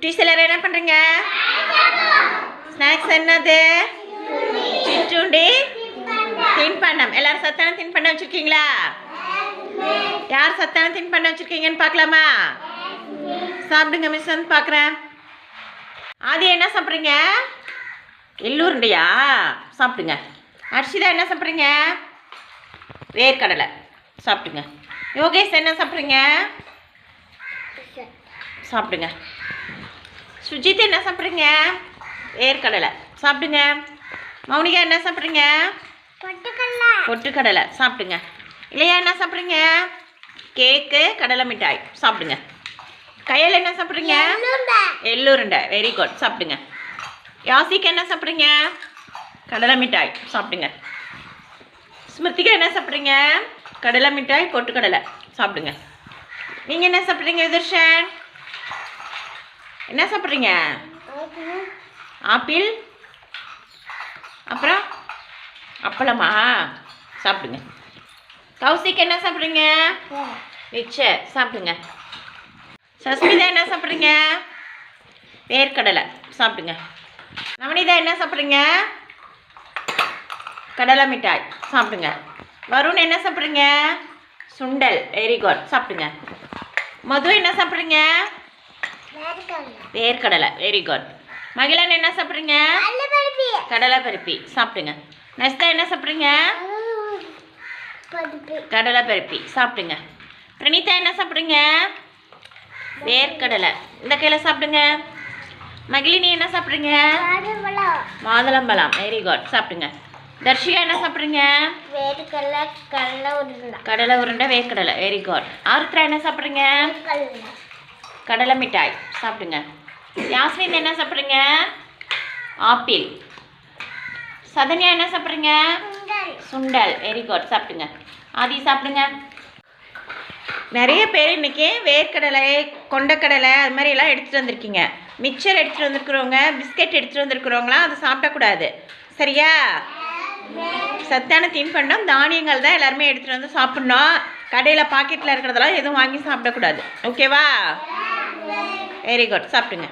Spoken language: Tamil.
குட்டீஸ் எல்லாரும் என்ன பண்ணுறீங்க? ஸ்நாக்ஸ் என்னது? சிற்றுண்டி தின்பண்டம். எல்லாரும் சத்தான தின்பண்டம் வச்சுருக்கீங்களா? யார் சத்தான தின்பண்டம் வச்சுருக்கீங்கன்னு பார்க்கலாமா? சாப்பிடுங்க மிஸ் வந்து பார்க்குறேன். ஆதி என்ன சாப்பிட்றீங்க? எள்ளூருண்டையா? சாப்பிடுங்க. அர்ஷிதா என்ன சாப்பிட்றீங்க? வேர்க்கடலை சாப்பிடுங்க. யோகேஷ் என்ன சாப்பிட்றீங்க? சாப்பிடுங்க. சுஜித் என்ன சாப்பிட்றீங்க? வேர்க்கடலை சாப்பிடுங்க. மௌனிகா என்ன சாப்பிட்றீங்க? பொட்டுக்கடலை சாப்பிடுங்க. இல்லையா என்ன சாப்பிட்றீங்க? கேக்கு கடலை மிட்டாய் சாப்பிடுங்க. கையில் என்ன சாப்பிட்றீங்க? எள்ளுருண்டை. வெரி குட் சாப்பிடுங்க. யாசிக்கு என்ன சாப்பிட்றீங்க? கடலை மிட்டாய் சாப்பிடுங்க. ஸ்மிருதிகா என்ன சாப்பிட்றீங்க? கடலை மிட்டாய் பொட்டுக்கடலை சாப்பிடுங்க. நீங்கள் என்ன சாப்பிட்றீங்க விதர்ஷன்? என்ன சாப்பிட்றீங்க? ஆப்பிள். அப்புறம் அப்பளமா? சாப்பிடுங்க. கௌசிக் என்ன சாப்பிட்றீங்க? மிக்சர் சாப்பிடுங்க. சஸ்மிதா என்ன சாப்பிட்றீங்க? வேர்க்கடலை சாப்பிடுங்க. நவனிதா என்ன சாப்பிட்றீங்க? கடலை மிட்டாய் சாப்பிடுங்க. வருண் என்ன சாப்பிட்றீங்க? சுண்டல். வெரி குட் சாப்பிடுங்க. மது என்ன சாப்பிட்றீங்க? வேர்க்கடலை. Very good. மகிழன் என்ன சாப்பிட்றீங்க? கடலை பருப்பி சாப்பிடுங்க. நஸ்தா என்ன சாப்பிட்றீங்க? கடலை பருப்பி சாப்பிடுங்க. பிரணீதா என்ன சாப்பிட்றீங்க? வேர்க்கடலை. இந்த கையில் சாப்பிடுங்க. மகிழினி என்ன சாப்பிட்றீங்க? மாதுளம்பழம். வெரி குட் சாப்பிடுங்க. தர்ஷிகா என்ன சாப்பிட்றீங்க? கடலை உருண்டை வேர்க்கடலை. Very good. ஆருத்ரா என்ன சாப்பிட்றீங்க? கடலை மிட்டாய் சாப்பிடுங்க. யாஸ்மின் என்ன சாப்பிட்றீங்க? ஆப்பிள். சதன்யா என்ன சாப்பிட்றீங்க? சுண்டல். வெரி குட் சாப்பிடுங்க. ஆதி சாப்பிடுங்க. நிறைய பேர் இன்றைக்கி வேர்க்கடலை கொண்டக்கடலை அது மாதிரி எல்லாம் எடுத்துகிட்டு வந்திருக்கீங்க. மிக்சர் எடுத்துகிட்டு வந்திருக்கிறவங்க பிஸ்கெட் எடுத்துகிட்டு வந்திருக்கிறவங்களாம் அதை சாப்பிடக்கூடாது. சரியா? சத்தான தின்பண்டம் தானியங்கள் தான் எல்லாருமே எடுத்துகிட்டு வந்து சாப்பிட்ணும். கடையில் பாக்கெட்டில் இருக்கிறதெல்லாம் எதுவும் வாங்கி சாப்பிடக்கூடாது. ஓகேவா? வெரி குட் சாப்பிடுங்க.